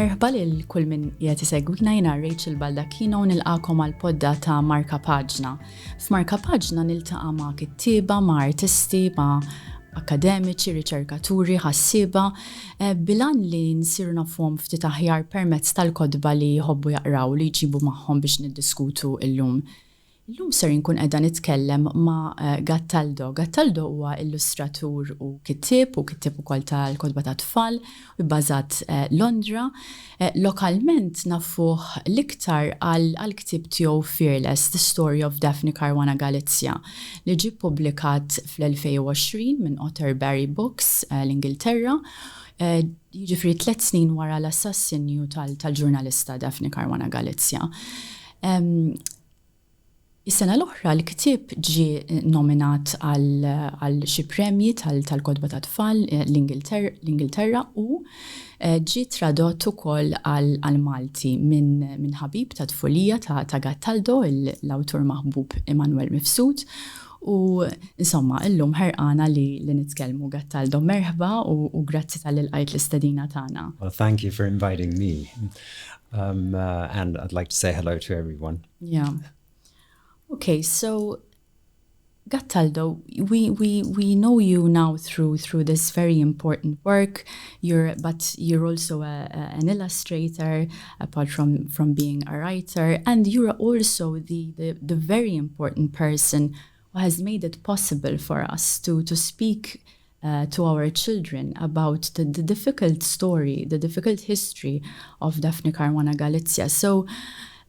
Merħba lil kull min qiegħed isegwina jiena Rachel Baldacchino u nilqakom għal podda ta' Markapaġna. F'Markapaġna niltaqa' ma' kittieba, ma' artisti, ma' akademiċi, riċerkaturi, ħassiba, bilan li nsiru nafhom ftit aħjar permezz tal-kodba li jħobbu jaqraw li jġibu magħhom biex niddiskutu illum. Illum ser nkun qiegħda nitkellem ma' Gattaldo. Gattaldo huwa illustratur u kittieb ukoll tal-kodba ta' tfal u bbażat Londra. Lokalment nafuh l-iktar għal ktieb tiegħu Fearless, The Story of Daphne Caruana Galizia, li ġie ppubblikat fl-2020 minn Otterbury Books l-Ingilterra. Jiġifieri 3 snin wara l-assassinju tal-ġurnalista Daphne Caruana Galizia. Is-sena l-oħra l-ktieb ġie nominat għal xi premji tal-kodba ta' tfal l-Ingilterra u ġie tradott ukoll għal Malti minn ħabib ta' tfulija ta' Gattaldo, l-awtur maħbub Emanuel Mifsud. U insomma, illum ħerqana li nitkellmu Gattaldo. Merħba u grazzi tal-ilqajt l-istedina tagħna. Well, thank you for inviting me. And I'd like to say hello to everyone. Yeah. Okay, so Gattaldo, we know you now through this very important work. But you're also an illustrator, apart from being a writer, and you're also the very important person who has made it possible for us to speak to our children about the difficult story, the difficult history of Daphne Caruana Galizia. So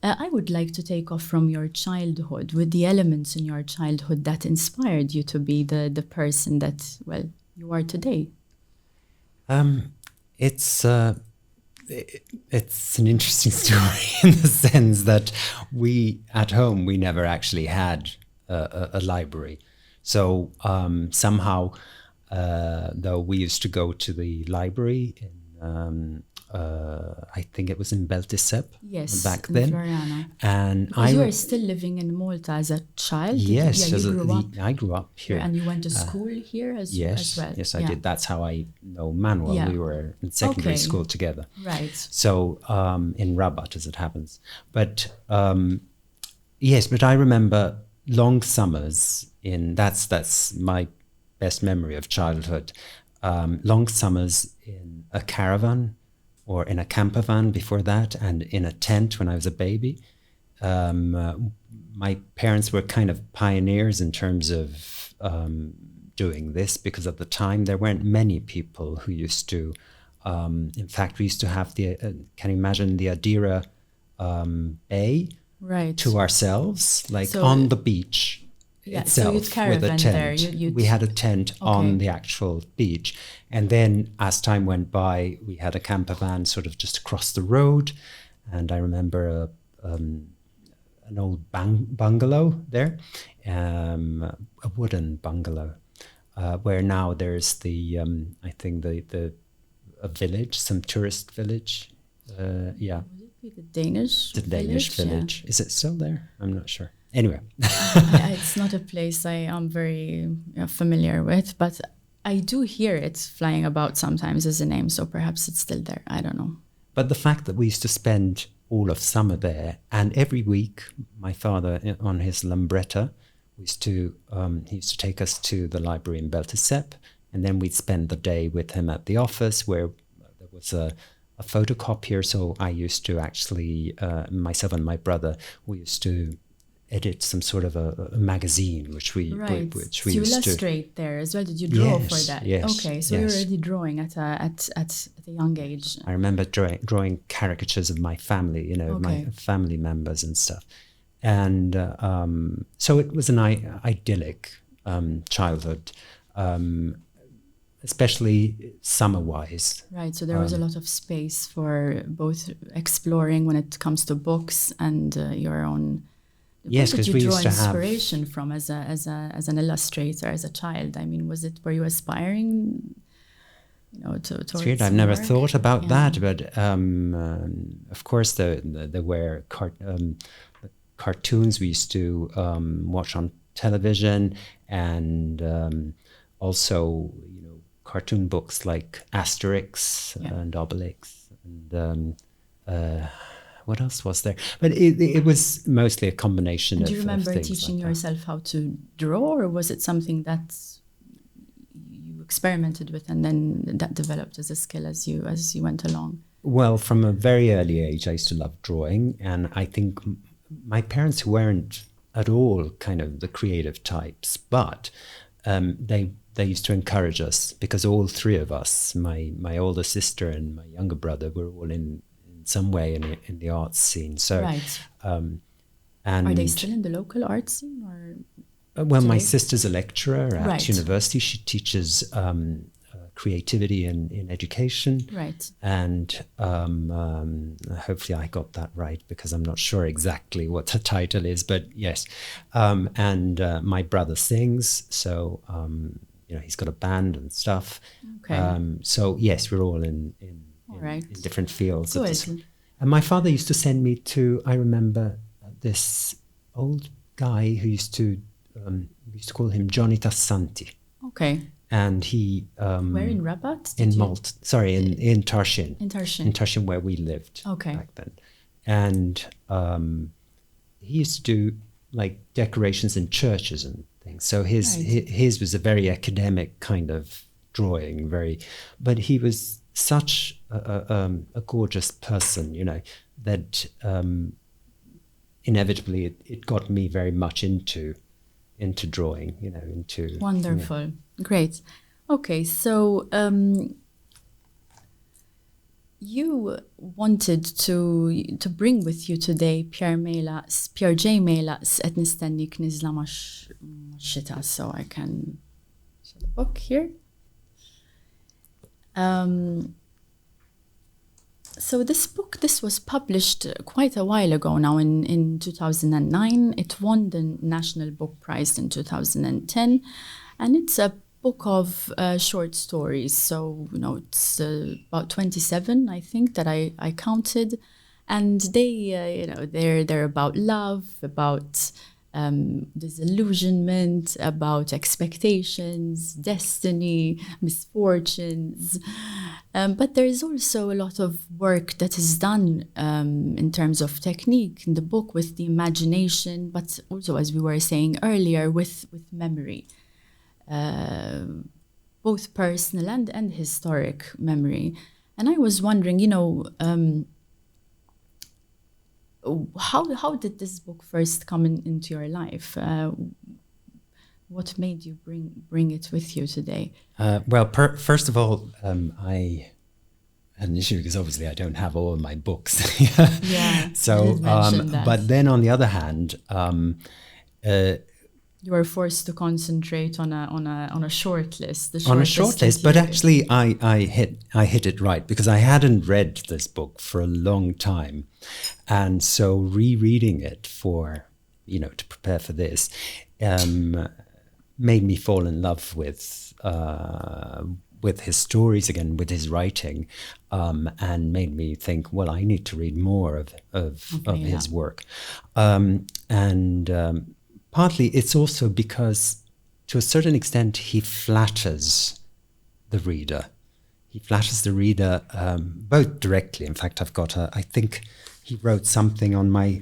I would like to take off from your childhood with the elements in your childhood that inspired you to be the person that, well, you are today. It's an interesting story in the sense that at home, we never actually had a library. So somehow, though we used to go to the library in I think it was in Beltisep back then. Floriana. And you were still living in Malta as a child? Yes, I grew up here. And you went to school here as well? Yes, I did. That's how I know Manuel. Yeah. We were in secondary school together. Right. So in Rabat, as it happens. But yes, but I remember long summers that's my best memory of childhood. Long summers in a caravan, or in a camper van before that, and in a tent when I was a baby. My parents were kind of pioneers in terms of doing this, because at the time there weren't many people who used to, in fact, we used to have can you imagine the Adira Bay to ourselves, on the beach. Itself, so with a tent. We had a tent on the actual beach. And then as time went by, we had a camper van sort of just across the road. And I remember an old bungalow there, a wooden bungalow, where now there's I think a village, some tourist village. Yeah. Would it be the Danish village. Yeah. Is it still there? I'm not sure. Anyway. It's not a place I am very familiar with, but I do hear it flying about sometimes as a name, so perhaps it's still there. I don't know. But the fact that we used to spend all of summer there, and every week, my father on his Lambretta, he used to take us to the library in Beltisep, and then we'd spend the day with him at the office where there was a photocopier. So I used to actually, myself and my brother, we used to edit some sort of a magazine, which we used to illustrate there as well. Did you draw for that? Yes. Okay, so you're already drawing at a young age. I remember drawing caricatures of my family, my family members and stuff, and so it was an idyllic childhood, especially summer-wise. Right. So there was a lot of space for both exploring when it comes to books and your own. Yes, because we used to have inspiration from as an illustrator as a child. I mean, were you aspiring, towards it's weird. I've never thought about that, but of course there were cartoons we used to watch on television, and also cartoon books like Asterix and Obelix, and what else was there? But it was mostly a combination And of do you remember things teaching like that. yourself how to draw, or was it something that you experimented with and then that developed as a skill as you went along? Well, from a very early age, I used to love drawing, and I think my parents weren't at all kind of the creative types, but they used to encourage us, because all three of us, my older sister and my younger brother, were all in some way in the arts scene. So, Right. and Are they still in the local art scene, or? well, my today? sister's a lecturer at Right. university. She teaches creativity in education. Right. And hopefully I got that right, because I'm not sure exactly what the title is, but yes. And my brother sings, so he's got a band and stuff. Okay. So yes, we're all in right. different fields. Of this. Good. And my father used to send me to, I remember this old guy who used to, we used to call him Johnny Tassanti. Okay. And he Where in Rabat? in Tarshin. In Tarshin. In Tarshin, where we lived back then. And he used to do like decorations in churches and things. So his was a very academic kind of drawing, but he was such a gorgeous person, that inevitably it got me very much into drawing, into wonderful. Great. Okay, so you wanted to bring with you today Pierre J. Mela qed nistennik niżla max-xita, so I can show the book here. So this was published quite a while ago now, in 2009. It won the National Book Prize in 2010, and it's a book of short stories. So, it's about 27, I think, that I counted. And they, they're about love, about disillusionment, about expectations, destiny, misfortunes. But there is also a lot of work that is done in terms of technique in the book with the imagination, but also, as we were saying earlier, with memory. Both personal and historic memory. And I was wondering, how did this book first come into your life? What made you bring it with you today? Well, first of all, I had an issue because obviously I don't have all of my books. Yeah. So, but then on the other hand, you were forced to concentrate on a short list. On a short list, but actually I hit it right, because I hadn't read this book for a long time, and so rereading it to prepare for this made me fall in love with his stories again, with his writing, and made me think, well, I need to read more of his work, partly it's also because, to a certain extent, he flatters the reader. He flatters the reader both directly. In fact, I think he wrote something on my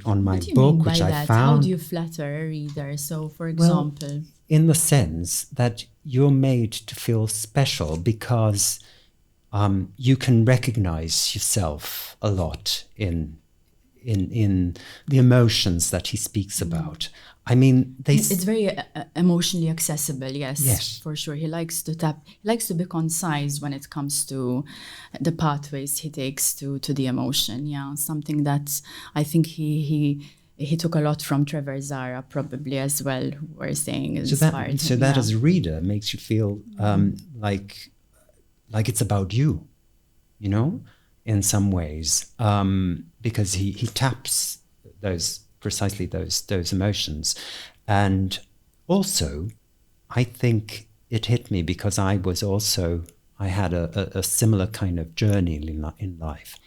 book, which I found. How do you flatter a reader? So, for example, in the sense that you're made to feel special because you can recognize yourself a lot in the emotions that he speaks about. I mean, it's very emotionally accessible. Yes, for sure. He likes to be concise when it comes to the pathways he takes to the emotion. Yeah, something that I think he took a lot from Trevor Zara, probably as well, who were saying inspired him. So that as a reader makes you feel like it's about you, in some ways, because he taps precisely those emotions. And also, I think it hit me because I had a similar kind of journey in life.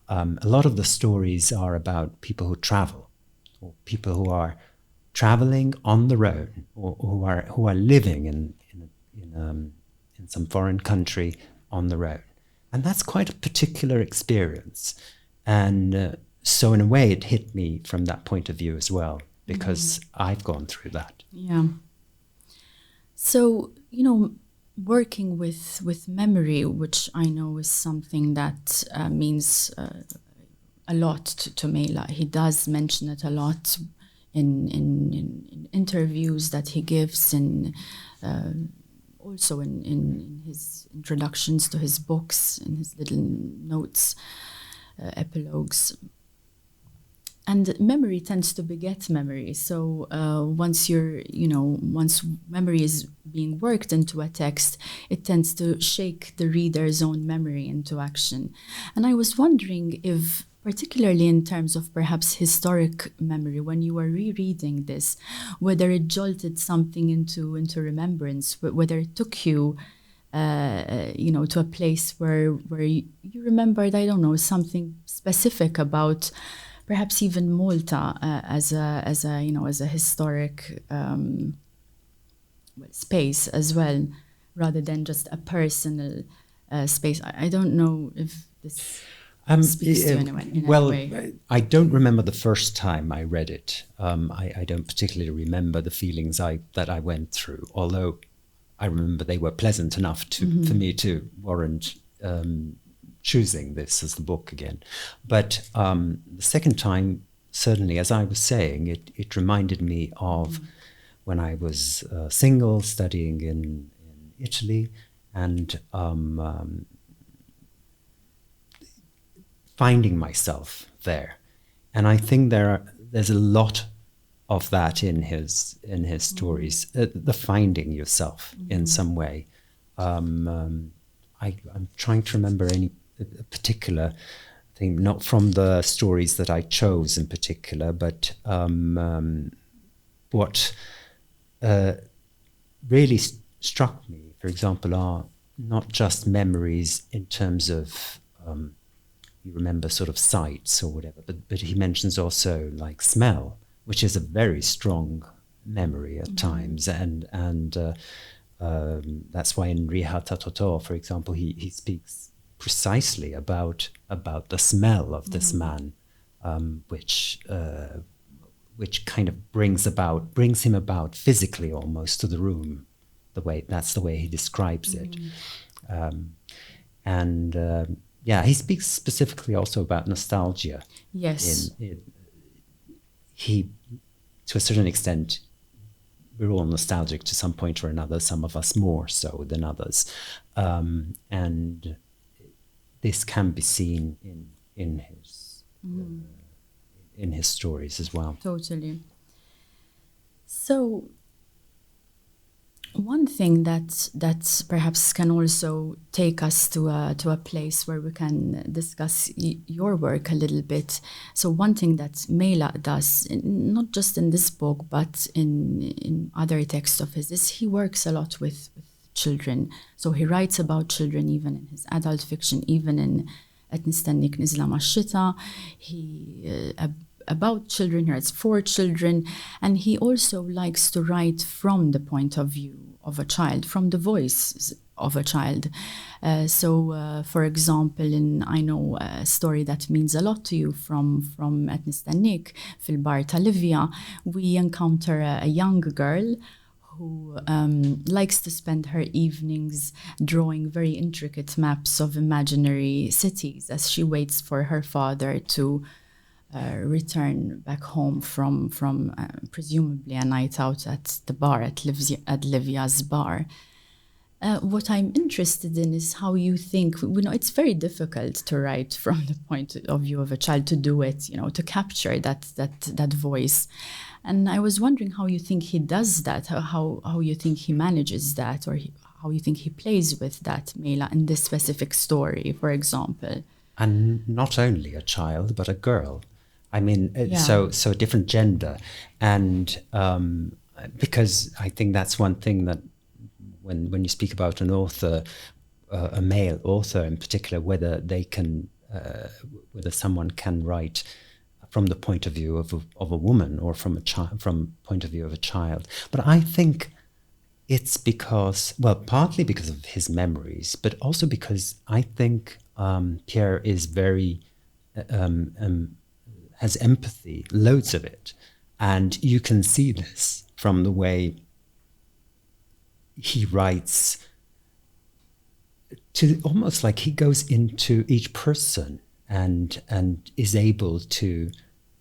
A lot of the stories are about people who travel, or people who are traveling on the road, or who are living in some foreign country on the road. And that's quite a particular experience. And so in a way, it hit me from that point of view as well, because I've gone through that. Yeah. So, working with memory, which I know is something that means a lot to Mela. He does mention it a lot in interviews that he gives, and also in his introductions to his books, in his little notes, epilogues. And memory tends to beget memory. So once memory is being worked into a text, it tends to shake the reader's own memory into action. And I was wondering if, particularly in terms of perhaps historic memory, when you were rereading this, whether it jolted something into remembrance, whether it took you to a place where you remembered, I don't know, something specific about perhaps even Malta as a historic space as well, rather than just a personal space. I don't know if this speaks to anyone in any way. I don't remember the first time I read it. I don't particularly remember the feelings that I went through, although I remember they were pleasant enough for me to warrant choosing this as the book again. But the second time, certainly, as I was saying, it reminded me of when I was single, studying in Italy, and finding myself there. And I think there's a lot of that in his stories, the finding yourself in some way. I'm trying to remember any particular thing, not from the stories that I chose in particular, but what really struck me, for example, are not just memories in terms of you remember sort of sights or whatever, but he mentions also like smell, which is a very strong memory at times, and that's why in Riha Tatoto, for example, he speaks precisely about the smell of this man, which kind of brings him about physically almost to the room. That's the way he describes it, he speaks specifically also about nostalgia. Yes, he, to a certain extent, we're all nostalgic to some point or another. Some of us more so than others, and this can be seen in his stories as well. Totally. So one thing that perhaps can also take us to a place where we can discuss your work a little bit. So one thing that Mela does, not just in this book, but in other texts of his, is he works a lot with children. So he writes about children even in his adult fiction, even in qed nistennik niżla max-xita. About children, he writes for children, and he also likes to write from the point of view of a child, from the voice of a child. For example, I know a story that means a lot to you from qed nistennik, fil-bar ta' Livja, we encounter a young girl who likes to spend her evenings drawing very intricate maps of imaginary cities as she waits for her father to return back home from presumably a night out at the bar, at Livja's bar. What I'm interested in is how you think, it's very difficult to write from the point of view of a child, to do it, to capture that voice. And I was wondering how you think he does that, how you think he manages that, or how you think he plays with that, Mela, in this specific story, for example. And not only a child, but a girl. I mean, so a different gender. And because I think that's one thing that when you speak about an author, a male author in particular, whether someone can write from the point of view of a woman or from point of view of a child. But I think it's because, well, partly because of his memories, but also because I think Pierre is very, has empathy, loads of it. And you can see this from the way he writes, to almost like he goes into each person and is able to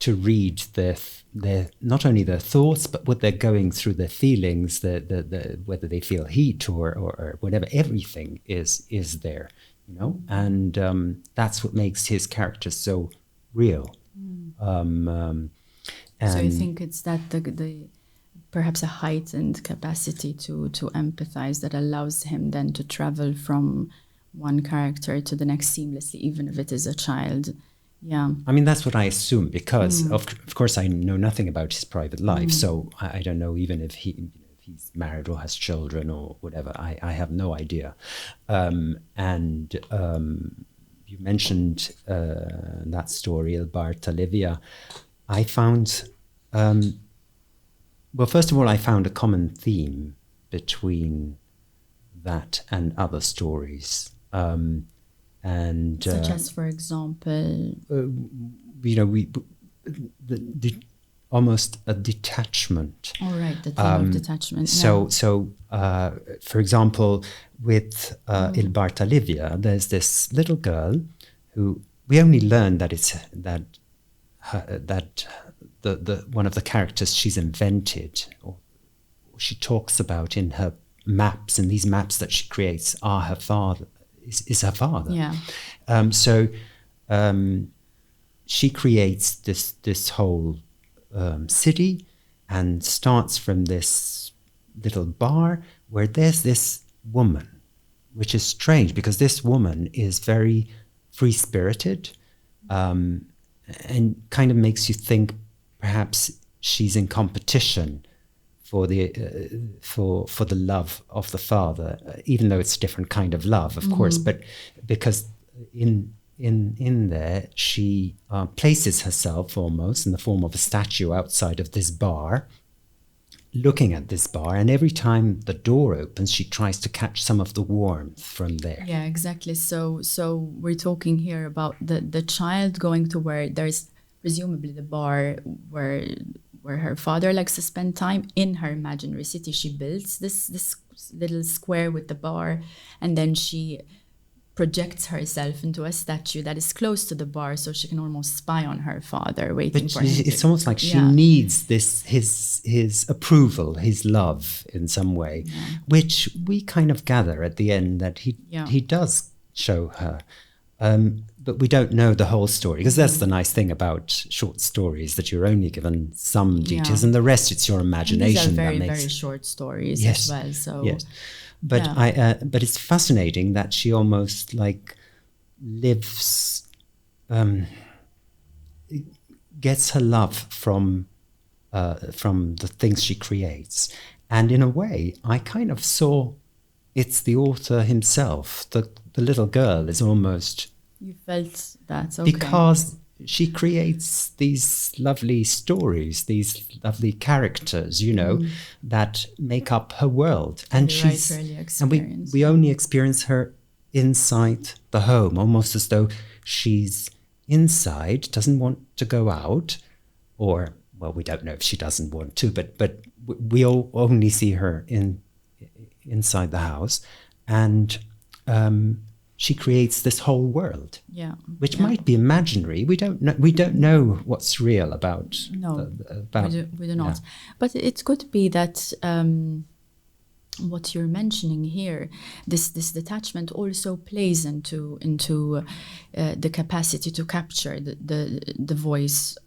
read their not only their thoughts, but what they're going through, their feelings, the whether they feel heat or whatever. Everything is there, you know, and that's what makes his character so real. And so you think it's that the perhaps a heightened capacity to empathize that allows him then to travel from one character to the next seamlessly, even if it is a child. Yeah. I mean, that's what I assume, because of course I know nothing about his private life, so I don't know even if he's married or has children or whatever. I have no idea. And you mentioned that story, Il Bar Talivia. I found, well, first of all, I found a common theme between that and other stories. And such as, for example, you know, the almost a detachment. All right, the theme of detachment. So for example, with Il Bar Talivia, there's this little girl who we only learn that it's that the one of the characters she's invented, or she talks about in her maps, and these maps that she creates are her father. Is her father. Yeah. So she creates this whole city, and starts from this little bar where there's this woman, which is strange because this woman is very free-spirited, and kind of makes you think perhaps she's in competition for the love of the father, even though it's a different kind of love, of course, but because in there she places herself almost in the form of a statue outside of this bar, looking at this bar, and every time the door opens, she tries to catch some of the warmth from there. Yeah, exactly. So we're talking here about the child going to where there's presumably the bar where her father likes to spend time. In her imaginary city, she builds this little square with the bar, and then she projects herself into a statue that is close to the bar, so she can almost spy on her father, waiting for him. It's almost like she needs this his approval, his love in some way, which we kind of gather at the end that he does show her. But we don't know the whole story, because that's the nice thing about short stories, that you're only given some details, and the rest it's your imagination. These are that makes very short stories as well. So yes, but but it's fascinating that she almost like lives, gets her love from the things she creates, and in a way, I kind of saw it's the author himself. The little girl is almost... You felt that, okay. Because she creates these lovely stories, these lovely characters, you know, that make up her world. And we only experience her inside the home, almost as though she's inside, doesn't want to go out, or, well, we don't know if she doesn't want to, but we all only see her inside the house, and she creates this whole world, which might be imaginary. We don't know what's real about. No, we do not. But it could be that what you're mentioning here, this detachment also plays into the capacity to capture the voice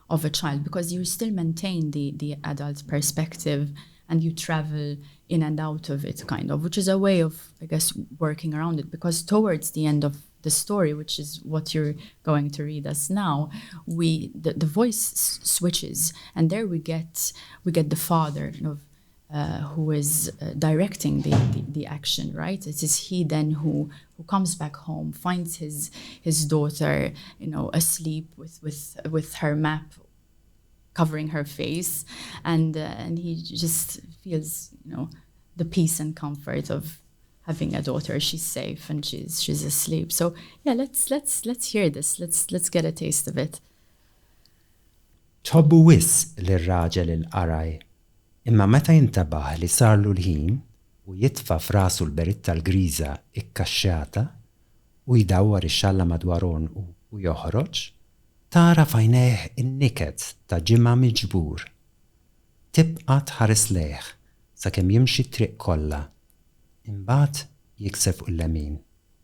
of a child, because you still maintain the adult perspective, and you travel in and out of it, kind of, which is a way of, I guess, working around it. Because towards the end of the story, which is what you're going to read us now, the voice switches, and there we get the father, who is directing the action, right? It is he then who comes back home, finds his daughter, asleep with her map covering her face, and he just feels the peace and comfort of having a daughter. She's safe and she's asleep. So yeah, let's hear this. Let's get a taste of it. Tobbu wis l-raġel il-qaraj, imma meta jintabaħ li sarlu l-ħin u jitfa f'rasu l-beritta l-griża ikkaxxata u jdawwar ix-xalla madwarhom u joħroġ, tara f'għajnejh in-niket ta' ġimgħa miġbur. Tibqa' tħares lejh sakemm jimxi t-triq kollha. Imbagħad jikseb fuq l-lemin,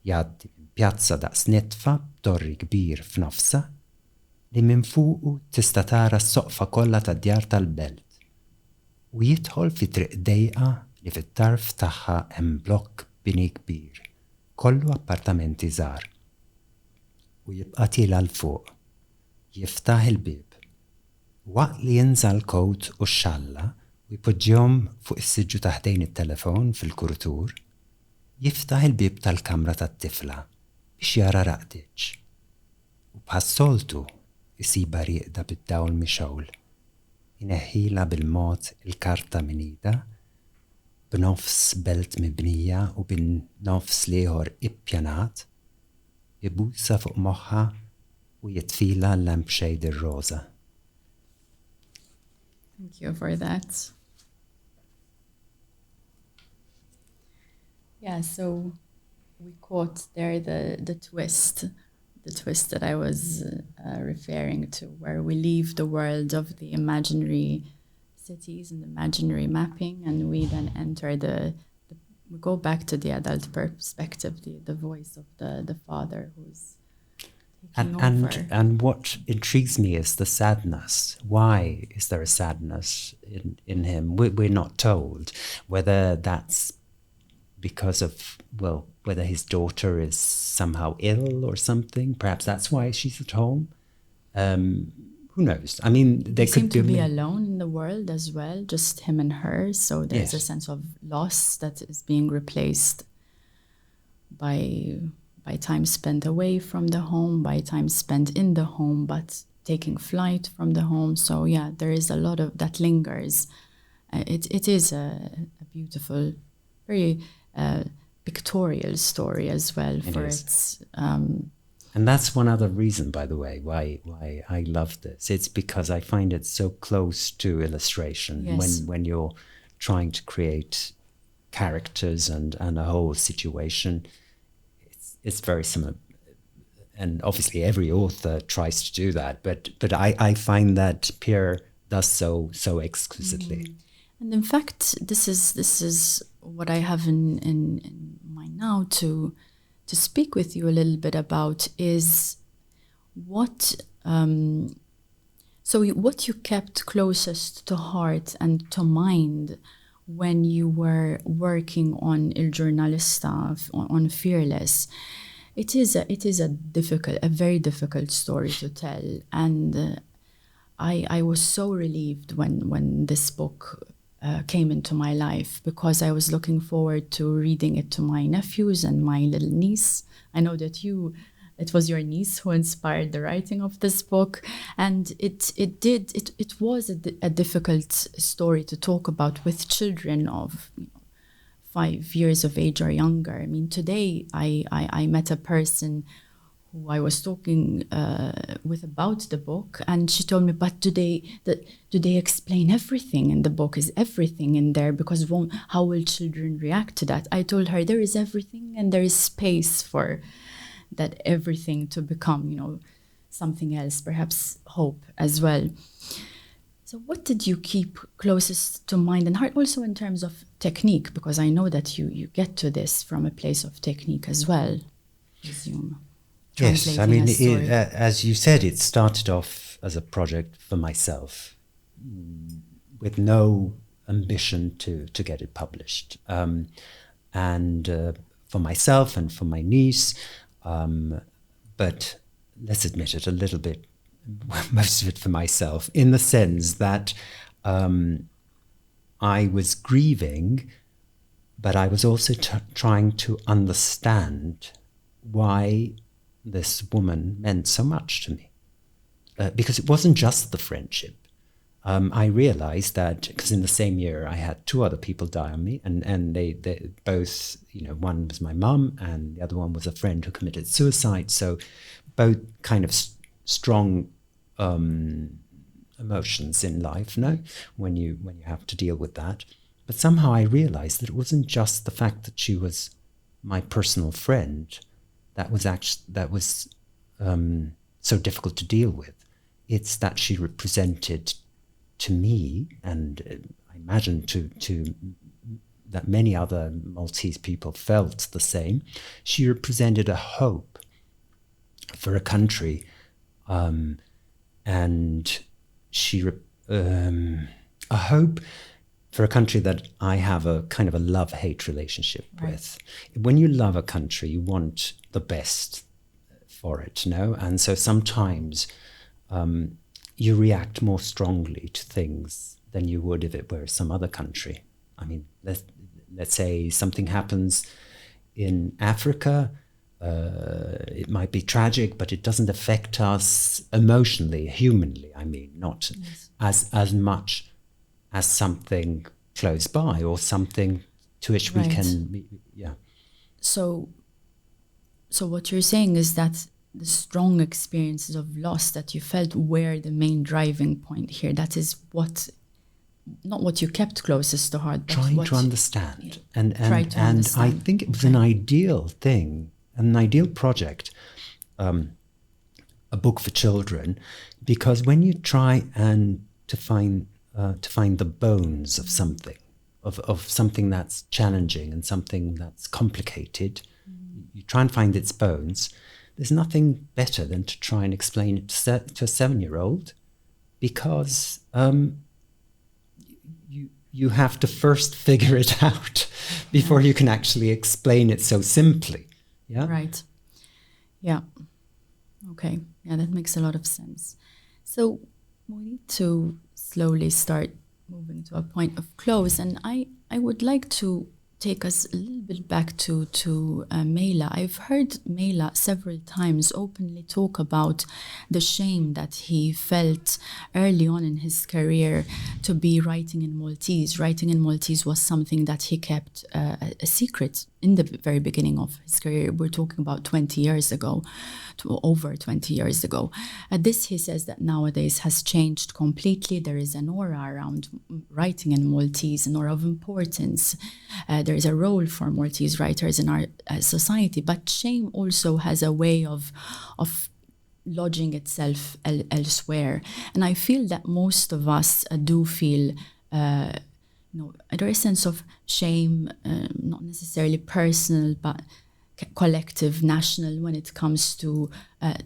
jgħaddi minn pjazza daqs nitfa b'torri kbir f'nofsa li minn fuqu tista' tara s-soqfa kollha tad-djar tal-belt u jidħol fi triq dejqa li fit-tarf tagħha hemm blokk bini kbir, kollu appartamenti żgħar. U jibqa' tiela l fuq, jiftaħ il-bieb. Waqt li jinżal l-kowt u x-xalla u jpoġġihom fuq is-siġġu taħdejn it-telefon fil-kurtur, jiftaħ il-bieb tal-kamra tat-tifla biex jara raqdiċ. U bħas-soltu isiba rieqda bid-dawl mixawl. Ineħħila bil-mod il-karta minn ida, b'nofs belt mibnija u b'nofs ieħor ippjanat, ibusa fuq moħħa u jitfila l-lampshade ir-roża. Thank you for that. Yeah, so we caught there the twist that I was referring to, where we leave the world of the imaginary cities and imaginary mapping, and we then enter we go back to the adult perspective, the voice of the father who's taking over. And what intrigues me is the sadness. Why is there a sadness in him? We're not told whether that's because of, well, whether his daughter is somehow ill or something. Perhaps that's why she's at home. Who knows? I mean, they could seem to be alone in the world as well, just him and her. So there's a sense of loss that is being replaced by time spent away from the home, by time spent in the home, but taking flight from the home. So yeah, there is a lot of that lingers. It is a beautiful, very pictorial story as well. And that's one other reason, by the way, why I love this. It's because I find it so close to illustration. Yes. When you're trying to create characters and a whole situation, it's very similar. And obviously every author tries to do that, but I find that Pierre does so exquisitely. And in fact, this is what I have in mind now to speak with you a little bit about is what what you kept closest to heart and to mind when you were working on Il Giornalista, on Fearless. It is a very difficult story to tell, and I was so relieved when this book came into my life, because I was looking forward to reading it to my nephews and my little niece. I know that it was your niece who inspired the writing of this book, and it was a difficult story to talk about with children of 5 years of age or younger. I mean, today I met a person who I was talking with about the book, and she told me, but do they explain everything in the book? Is everything in there? Because how will children react to that? I told her there is everything, and there is space for that everything to become, something else, perhaps hope as well. So what did you keep closest to mind and heart, also in terms of technique? Because I know that you get to this from a place of technique as well, I assume. Yes, I mean, as you said, it started off as a project for myself, with no ambition to get it published. And for myself and for my niece, but let's admit it, a little bit, most of it for myself, in the sense that I was grieving, but I was also trying to understand why this woman meant so much to me. Because it wasn't just the friendship. I realized that, because in the same year I had two other people die on me, and they both, one was my mum and the other one was a friend who committed suicide. So both kind of strong emotions in life, when you have to deal with that. But somehow I realized that it wasn't just the fact that she was my personal friend that was so difficult to deal with. It's that she represented to me, and I imagine to that many other Maltese people felt the same. She represented a hope for a country, and a hope for a country that I have a kind of a love-hate relationship with. When you love a country, you want the best for it, and so sometimes you react more strongly to things than you would if it were some other country. I mean, let's say something happens in Africa. It might be tragic, but it doesn't affect us emotionally, humanly. I mean, not as much as something close by or something to which we can, So what you're saying is that the strong experiences of loss that you felt were the main driving point here. That is not what you kept closest to heart, but trying to understand. And understand. I think it was an ideal thing, an ideal project, a book for children, because when you try and to find the bones of something, of something that's challenging and something that's complicated, you try and find its bones. There's nothing better than to try and explain it to a 7-year-old, because you have to first figure it out before you can actually explain it so simply. Yeah. Right. Yeah. Okay. Yeah, that makes a lot of sense. So we need to slowly start moving to a point of close, and I would like to take us a little bit back to Mela. I've heard Mela several times openly talk about the shame that he felt early on in his career to be writing in Maltese. Writing in Maltese was something that he kept a secret in the very beginning of his career. We're talking about 20 years ago, over 20 years ago. This, he says, that nowadays has changed completely. There is an aura around writing in Maltese, an aura of importance. There is a role for Maltese writers in our society, but shame also has a way of lodging itself elsewhere. And I feel that most of us do feel there is a sense of shame, not necessarily personal, but collective, national, when it comes to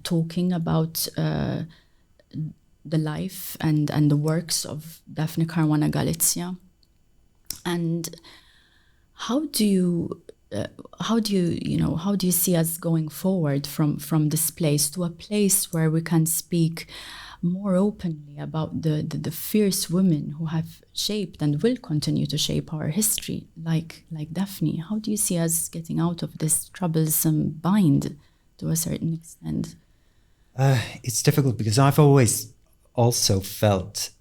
talking about the life and the works of Daphne Caruana Galizia. And how do you see us going forward from this place to a place where we can speak more openly about the fierce women who have shaped and will continue to shape our history, like Daphne? How do you see us getting out of this troublesome bind to a certain extent? It's difficult, because I've always also felt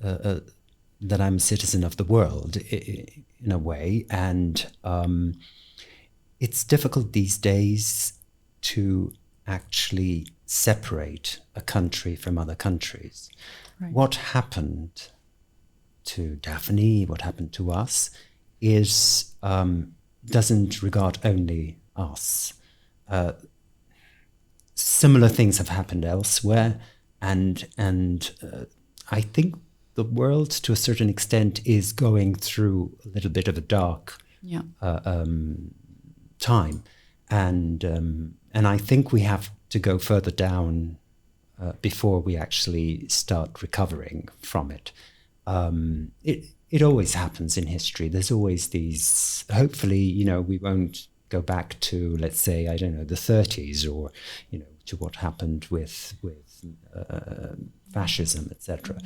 that I'm a citizen of the world in a way, and it's difficult these days to actually separate a country from other countries. Right. What happened to Daphne, what happened to us, is doesn't regard only us. Similar things have happened elsewhere, and I think the world, to a certain extent, is going through a little bit of a dark time, and I think we have to go further down before we actually start recovering from it. It always happens in history. There's always these. Hopefully, we won't go back to, let's say, I don't know, the 30s, or to what happened with fascism, etc.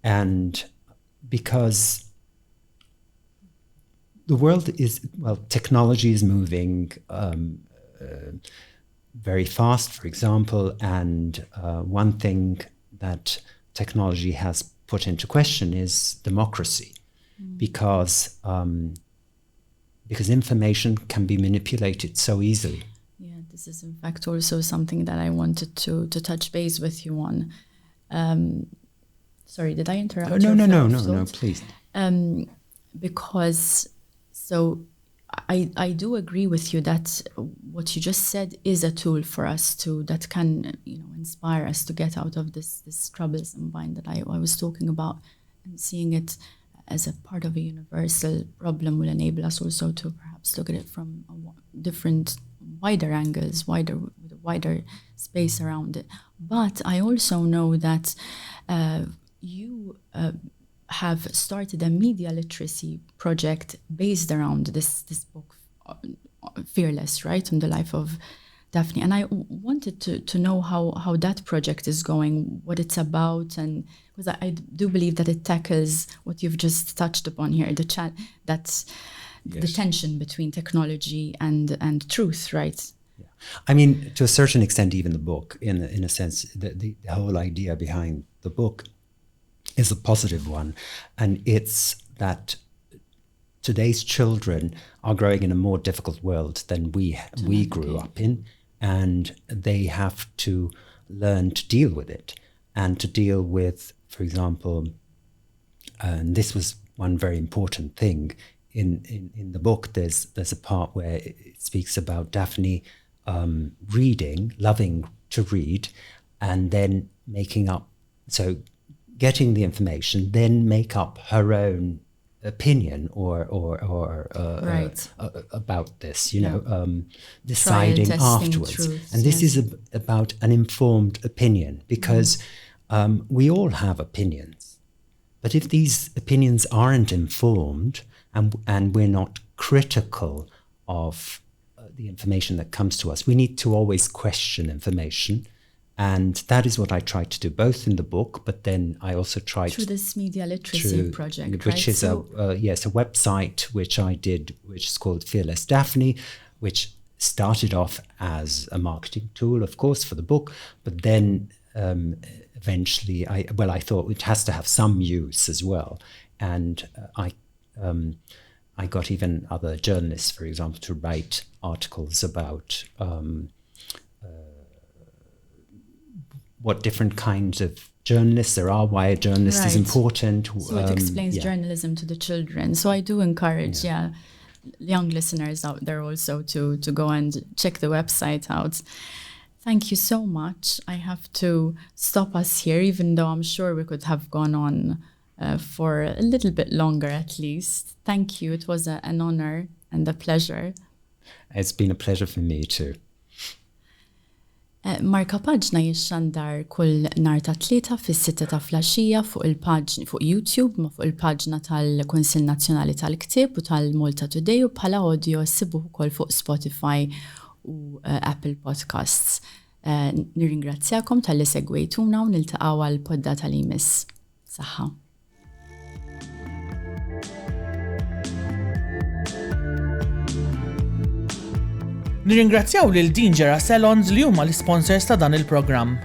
And because the world is, technology is moving very fast, for example, and one thing that technology has put into question is democracy, because information can be manipulated so easily. Yeah, this is in fact also something that I wanted to touch base with you on. Sorry, did I interrupt? No, please. Because so I do agree with you that what you just said is a tool for us that can inspire us to get out of this troublesome bind that I was talking about, and seeing it as a part of a universal problem will enable us also to perhaps look at it from different wider angles, with a wider space around it. But I also know that you have started a media literacy project based around this book, Fearless, right, on the life of Daphne. And I wanted to know how that project is going, what it's about, and because I do believe that it tackles what you've just touched upon here, that's the tension between technology and truth, right? Yeah. I mean, to a certain extent, even the book, in a sense, the whole idea behind the book is a positive one, and it's that today's children are growing in a more difficult world than we grew up in, and they have to learn to deal with it, and to deal with, for example, and this was one very important thing in the book. There's a part where it speaks about Daphne loving to read, and then getting the information, then make up her own opinion or about this, deciding afterwards. Truths, and this is about an informed opinion, because we all have opinions. But if these opinions aren't informed and we're not critical of the information that comes to us, we need to always question information. And that is what I tried to do, both in the book, but then I also tried through this media literacy project, which is a website which I did, which is called Fearless Daphne, which started off as a marketing tool, of course, for the book, but then eventually I thought it has to have some use as well, and I got even other journalists, for example, to write articles about what different kinds of journalists there are, why a journalist is important. So it explains journalism to the children. So I do encourage, young listeners out there also to go and check the website out. Thank you so much. I have to stop us here, even though I'm sure we could have gone on for a little bit longer at least. Thank you. It was an honor and a pleasure. It's been a pleasure for me too. Markapaġna jixxandar kull nhar ta' tlieta fis-6 ta' flaxija fuq YouTube, ma fuq il-paġna tal-Kunsill Nazzjonali tal-Ktieb u tal-MaltaToday, u bħala audio ssibuh ukoll fuq Spotify u Apple Podcasts. Nirringrazzjakom tal-li segwejtuna u niltaqgħu għal podda tal-imiss. Saħħa. Nirringrazzjaw lil Dingera Salons li huma l-sponsors ta' dan il-programm.